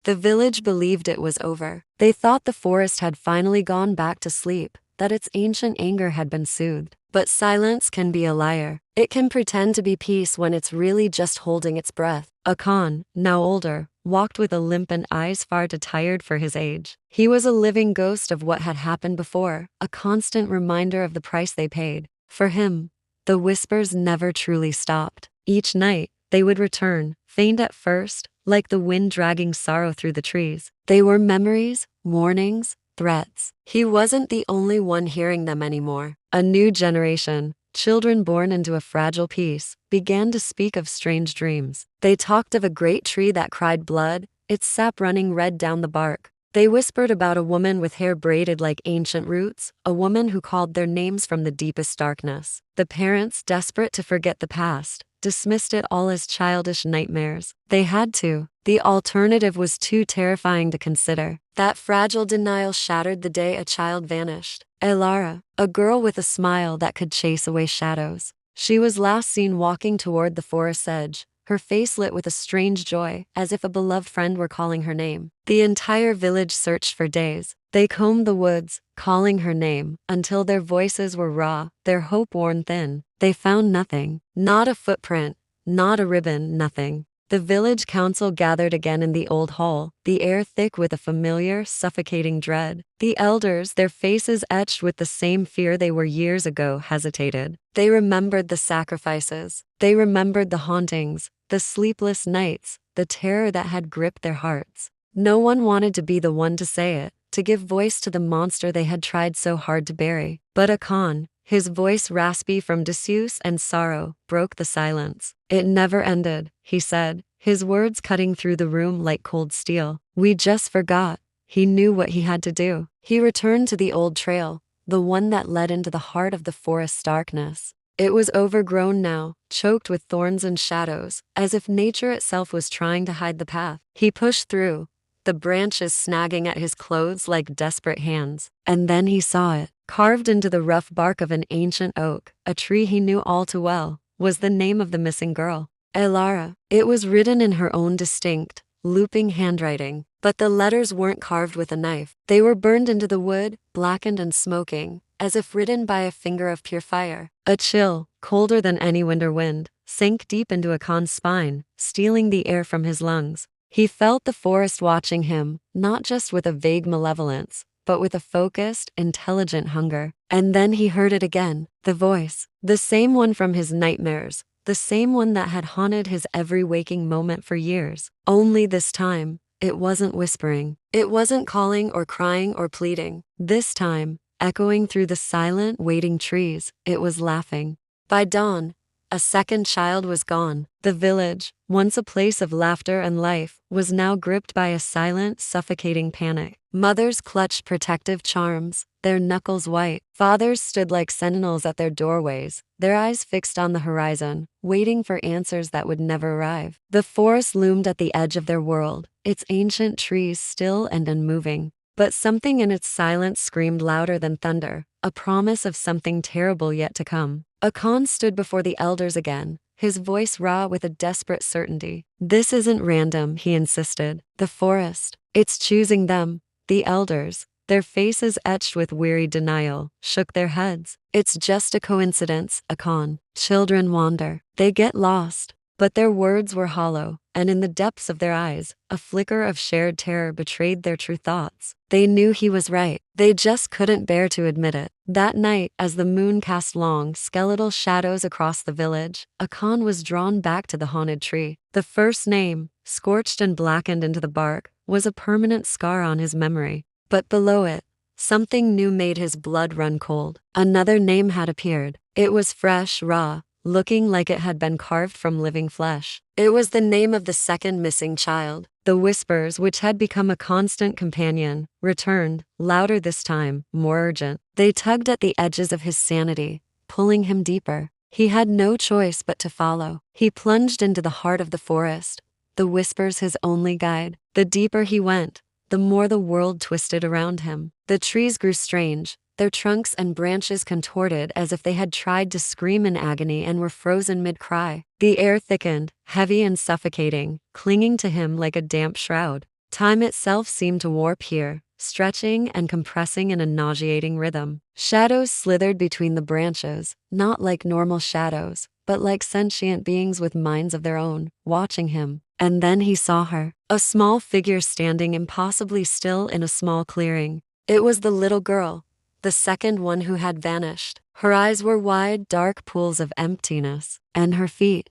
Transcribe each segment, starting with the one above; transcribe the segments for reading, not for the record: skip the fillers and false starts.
The village believed it was over. They thought the forest had finally gone back to sleep, that its ancient anger had been soothed. But silence can be a liar. It can pretend to be peace when it's really just holding its breath. Akan, now older, walked with a limp and eyes far too tired for his age. He was a living ghost of what had happened before, a constant reminder of the price they paid. For him, the whispers never truly stopped. Each night, they would return, faint at first, like the wind dragging sorrow through the trees. They were memories, warnings, threats. He wasn't the only one hearing them anymore. A new generation, children born into a fragile peace, began to speak of strange dreams. They talked of a great tree that cried blood, its sap running red down the bark. They whispered about a woman with hair braided like ancient roots, a woman who called their names from the deepest darkness. The parents, desperate to forget the past, dismissed it all as childish nightmares. They had to. The alternative was too terrifying to consider. That fragile denial shattered the day a child vanished. Elara, a girl with a smile that could chase away shadows. She was last seen walking toward the forest's edge, her face lit with a strange joy, as if a beloved friend were calling her name. The entire village searched for days. They combed the woods, calling her name, until their voices were raw, their hope worn thin. They found nothing. Not a footprint, not a ribbon, nothing. The village council gathered again in the old hall, the air thick with a familiar, suffocating dread. The elders, their faces etched with the same fear they were years ago, hesitated. They remembered the sacrifices. They remembered the hauntings, the sleepless nights, the terror that had gripped their hearts. No one wanted to be the one to say it, to give voice to the monster they had tried so hard to bury. But Akan, his voice raspy from disuse and sorrow, broke the silence. It never ended, he said, his words cutting through the room like cold steel. We just forgot. He knew what he had to do. He returned to the old trail, the one that led into the heart of the forest's darkness. It was overgrown now, choked with thorns and shadows, as if nature itself was trying to hide the path. He pushed through, the branches snagging at his clothes like desperate hands. And then he saw it. Carved into the rough bark of an ancient oak, a tree he knew all too well, was the name of the missing girl. Elara. It was written in her own distinct, looping handwriting. But the letters weren't carved with a knife. They were burned into the wood, blackened and smoking, as if written by a finger of pure fire. A chill, colder than any winter wind, sank deep into Akan's spine, stealing the air from his lungs. He felt the forest watching him, not just with a vague malevolence, but with a focused, intelligent hunger. And then he heard it again, the voice, the same one from his nightmares, the same one that had haunted his every waking moment for years. Only this time, it wasn't whispering. It wasn't calling or crying or pleading. This time, echoing through the silent, waiting trees, it was laughing. By dawn, a second child was gone. The village, once a place of laughter and life, was now gripped by a silent, suffocating panic. Mothers clutched protective charms, their knuckles white. Fathers stood like sentinels at their doorways, their eyes fixed on the horizon, waiting for answers that would never arrive. The forest loomed at the edge of their world, its ancient trees still and unmoving. But something in its silence screamed louder than thunder, a promise of something terrible yet to come. Akan stood before the elders again, his voice raw with a desperate certainty. This isn't random, he insisted. The forest, it's choosing them. The elders, their faces etched with weary denial, shook their heads. It's just a coincidence, Akan. Children wander. They get lost. But their words were hollow, and in the depths of their eyes, a flicker of shared terror betrayed their true thoughts. They knew he was right. They just couldn't bear to admit it. That night, as the moon cast long, skeletal shadows across the village, Akan was drawn back to the haunted tree. The first name, scorched and blackened into the bark, was a permanent scar on his memory. But below it, something new made his blood run cold. Another name had appeared. It was fresh, raw, looking like it had been carved from living flesh. It was the name of the second missing child. The whispers, which had become a constant companion, returned, louder this time, more urgent. They tugged at the edges of his sanity, pulling him deeper. He had no choice but to follow. He plunged into the heart of the forest, the whispers his only guide. The deeper he went, the more the world twisted around him. The trees grew strange, their trunks and branches contorted as if they had tried to scream in agony and were frozen mid-cry. The air thickened, heavy and suffocating, clinging to him like a damp shroud. Time itself seemed to warp here, stretching and compressing in a nauseating rhythm. Shadows slithered between the branches, not like normal shadows, but like sentient beings with minds of their own, watching him. And then he saw her, a small figure standing impossibly still in a small clearing. It was the little girl, the second one who had vanished. Her eyes were wide, dark pools of emptiness, and her feet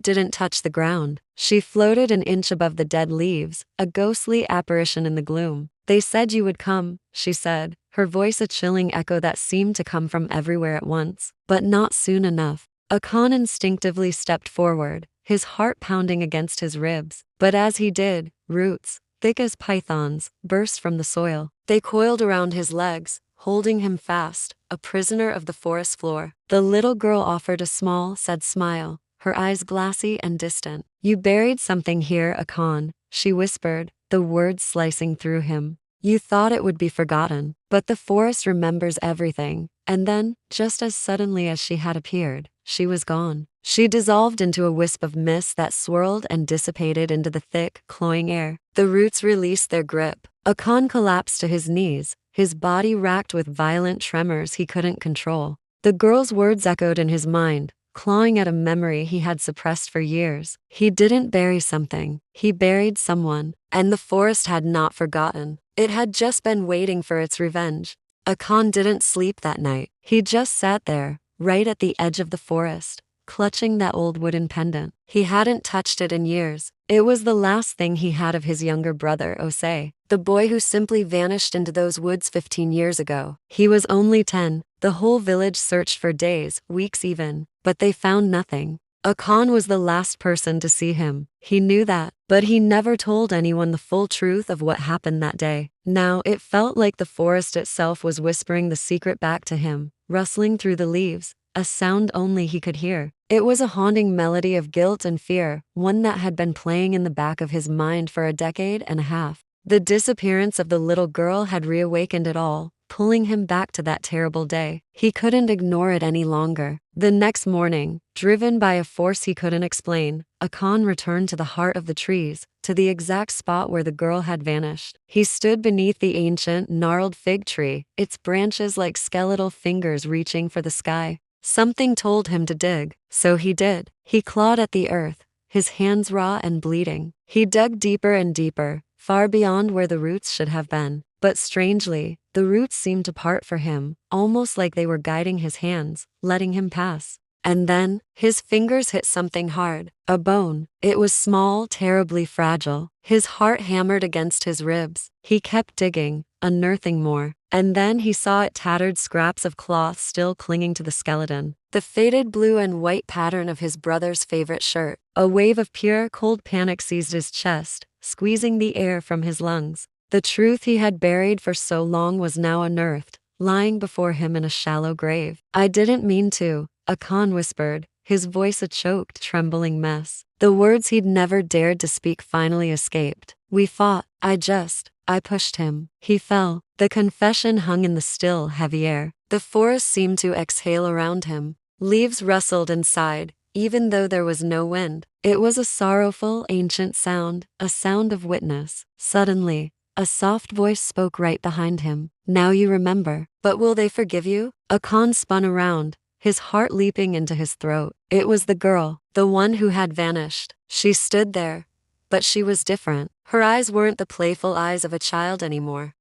didn't touch the ground. She floated an inch above the dead leaves, a ghostly apparition in the gloom. "They said you would come," she said, her voice a chilling echo that seemed to come from everywhere at once. But not soon enough. Akan instinctively stepped forward, his heart pounding against his ribs. But as he did, roots, thick as pythons, burst from the soil. They coiled around his legs, holding him fast, a prisoner of the forest floor. The little girl offered a small, sad smile, her eyes glassy and distant. "You buried something here, Akan," she whispered, the words slicing through him. "You thought it would be forgotten, but the forest remembers everything." And then, just as suddenly as she had appeared, she was gone. She dissolved into a wisp of mist that swirled and dissipated into the thick, cloying air. The roots released their grip. Akan collapsed to his knees, his body racked with violent tremors he couldn't control. The girl's words echoed in his mind, clawing at a memory he had suppressed for years. He didn't bury something, he buried someone, and the forest had not forgotten. It had just been waiting for its revenge. Akan didn't sleep that night. He just sat there, right at the edge of the forest, clutching that old wooden pendant. He hadn't touched it in years. It was the last thing he had of his younger brother, Osei, the boy who simply vanished into those woods 15 years ago. He was only 10. The whole village searched for days, weeks even, but they found nothing. Akan was the last person to see him. He knew that, but he never told anyone the full truth of what happened that day. Now it felt like the forest itself was whispering the secret back to him, rustling through the leaves, a sound only he could hear. It was a haunting melody of guilt and fear, one that had been playing in the back of his mind for a decade and a half. The disappearance of the little girl had reawakened it all, pulling him back to that terrible day. He couldn't ignore it any longer. The next morning, driven by a force he couldn't explain, Akan returned to the heart of the trees, to the exact spot where the girl had vanished. He stood beneath the ancient, gnarled fig tree, its branches like skeletal fingers reaching for the sky. Something told him to dig, so he did. He clawed at the earth, his hands raw and bleeding. He dug deeper and deeper, far beyond where the roots should have been. But strangely, the roots seemed to part for him, almost like they were guiding his hands, letting him pass. And then, his fingers hit something hard, a bone. It was small, terribly fragile. His heart hammered against his ribs. He kept digging, unearthing more. And then he saw tattered scraps of cloth still clinging to the skeleton. The faded blue and white pattern of his brother's favorite shirt. A wave of pure, cold panic seized his chest, squeezing the air from his lungs. The truth he had buried for so long was now unearthed, lying before him in a shallow grave. "I didn't mean to," Akan whispered, his voice a choked, trembling mess. The words he'd never dared to speak finally escaped. "We fought. I pushed him. He fell." The confession hung in the still, heavy air. The forest seemed to exhale around him. Leaves rustled and sighed, even though there was no wind. It was a sorrowful, ancient sound, a sound of witness. Suddenly, a soft voice spoke right behind him. "Now you remember. But will they forgive you?" Akan spun around, his heart leaping into his throat. It was the girl, the one who had vanished. She stood there, but she was different. Her eyes weren't the playful eyes of a child anymore.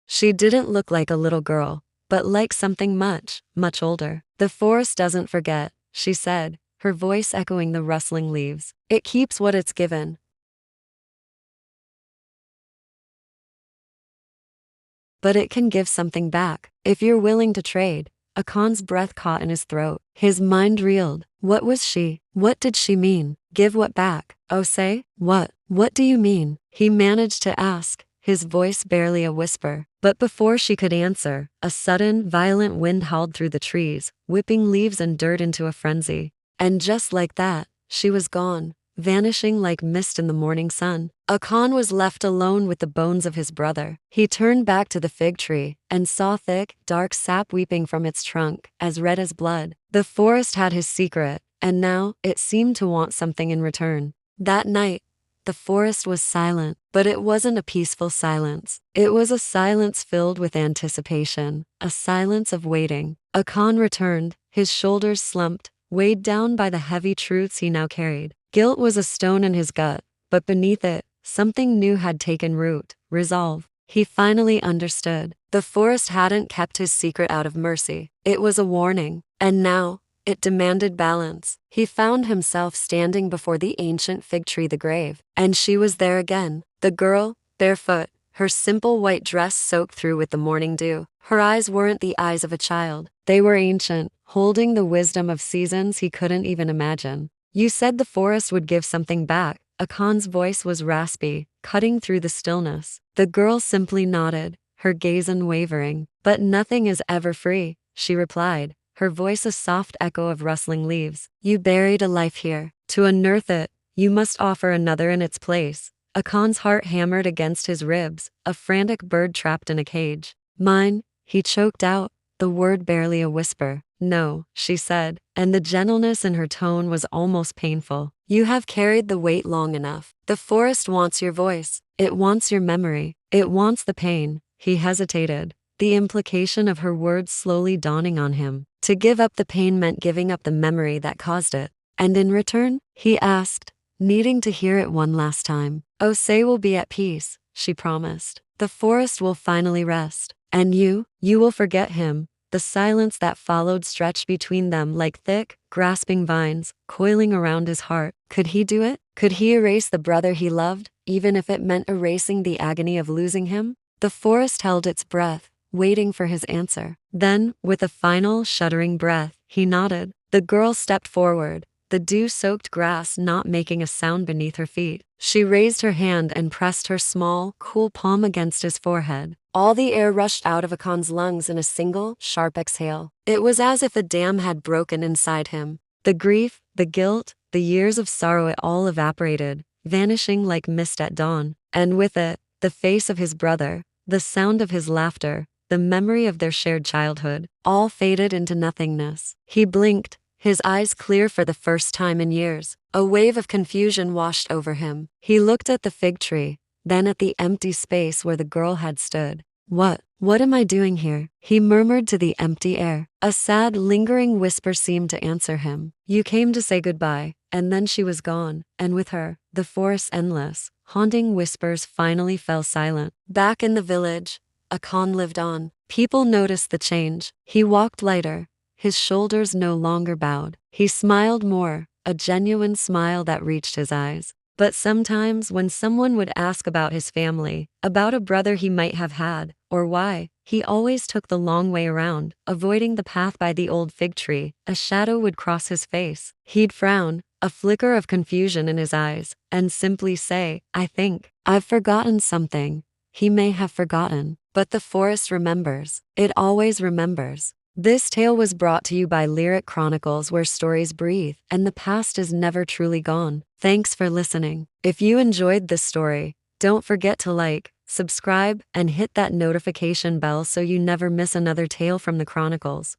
She didn't look like a little girl, but like something much, much older. "The forest doesn't forget," she said, her voice echoing the rustling leaves. "It keeps what it's given. But it can give something back, if you're willing to trade." Akan's breath caught in his throat. His mind reeled. What was she? What did she mean? Give what back? Osei? What do you mean? He managed to ask, his voice barely a whisper. But before she could answer, a sudden, violent wind howled through the trees, whipping leaves and dirt into a frenzy. And just like that, she was gone, vanishing like mist in the morning sun. Akan was left alone with the bones of his brother. He turned back to the fig tree and saw thick, dark sap weeping from its trunk, as red as blood. The forest had his secret, and now it seemed to want something in return. That night, the forest was silent, but it wasn't a peaceful silence. It was a silence filled with anticipation, a silence of waiting. Akan returned, his shoulders slumped, weighed down by the heavy truths he now carried. Guilt was a stone in his gut, but beneath it, something new had taken root: resolve. He finally understood. The forest hadn't kept his secret out of mercy. It was a warning, and now, it demanded balance. He found himself standing before the ancient fig tree, the grave, and she was there again. The girl, barefoot, her simple white dress soaked through with the morning dew. Her eyes weren't the eyes of a child. They were ancient, holding the wisdom of seasons he couldn't even imagine. "You said the forest would give something back." Akan's voice was raspy, cutting through the stillness. The girl simply nodded, her gaze unwavering. "But nothing is ever free," she replied, her voice a soft echo of rustling leaves. "You buried a life here. To unearth it, you must offer another in its place." Akan's heart hammered against his ribs, a frantic bird trapped in a cage. "Mine," he choked out, the word barely a whisper. "No," she said, and the gentleness in her tone was almost painful. "You have carried the weight long enough. The forest wants your voice. It wants your memory. It wants the pain." He hesitated, the implication of her words slowly dawning on him. To give up the pain meant giving up the memory that caused it. "And in return?" he asked, needing to hear it one last time. "Osei will be at peace," she promised. "The forest will finally rest. And you will forget him." The silence that followed stretched between them like thick, grasping vines, coiling around his heart. Could he do it? Could he erase the brother he loved, even if it meant erasing the agony of losing him? The forest held its breath, waiting for his answer. Then, with a final, shuddering breath, he nodded. The girl stepped forward, the dew-soaked grass not making a sound beneath her feet. She raised her hand and pressed her small, cool palm against his forehead. All the air rushed out of Akan's lungs in a single, sharp exhale. It was as if a dam had broken inside him. The grief, the guilt, the years of sorrow, it all evaporated, vanishing like mist at dawn. And with it, the face of his brother, the sound of his laughter, the memory of their shared childhood, all faded into nothingness. He blinked, his eyes clear for the first time in years. A wave of confusion washed over him. He looked at the fig tree, then at the empty space where the girl had stood. What am I doing here?" he murmured to the empty air. A sad, lingering whisper seemed to answer him. "You came to say goodbye," and then she was gone, and with her, the forest's endless, haunting whispers finally fell silent. Back in the village, Akan lived on. People noticed the change. He walked lighter, his shoulders no longer bowed. He smiled more, a genuine smile that reached his eyes. But sometimes when someone would ask about his family, about a brother he might have had, or why, he always took the long way around, avoiding the path by the old fig tree. A shadow would cross his face. He'd frown, a flicker of confusion in his eyes, and simply say, "I think I've forgotten something." He may have forgotten, but the forest remembers. It always remembers. This tale was brought to you by Chronicles, where stories breathe, and the past is never truly gone. Thanks for listening. If you enjoyed this story, don't forget to like, subscribe, and hit that notification bell so you never miss another tale from the Chronicles.